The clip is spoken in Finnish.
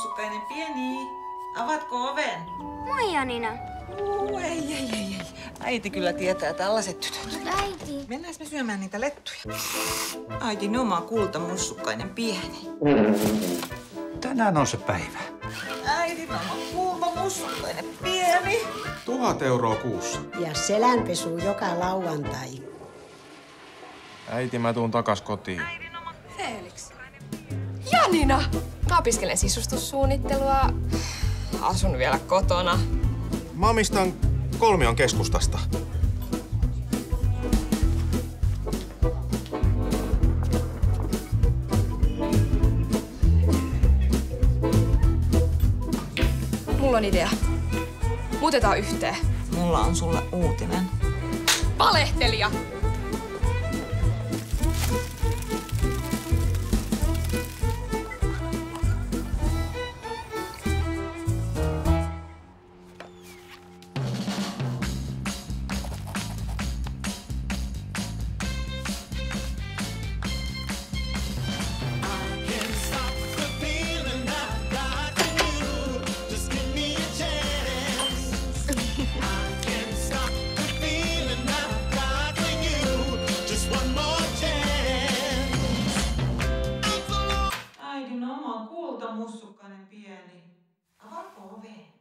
mussukkainen pieni. Avatko oven? Moi, Janina. Ei. Äiti kyllä tietää tällaiset tytöt. Äiti. Mennään me syömään niitä lettuja. Äitin oma kultamussukkainen pieni. Tänään on se päivä. Äidin oma kultamussukkainen pieni. 1 000 € kuussa. Ja selänpesu joka lauantai. Äiti, mä tuun takas kotiin. Felix. Janina! Mä opiskelen sisustussuunnittelua. Asun vielä kotona. Mä omistan Kolmion keskustasta. Mulla on idea. Muutetaan yhteen. Mulla on sulle uutinen. Valehtelija! Äidin oma kultamussukkainen pieni. Avatko oven?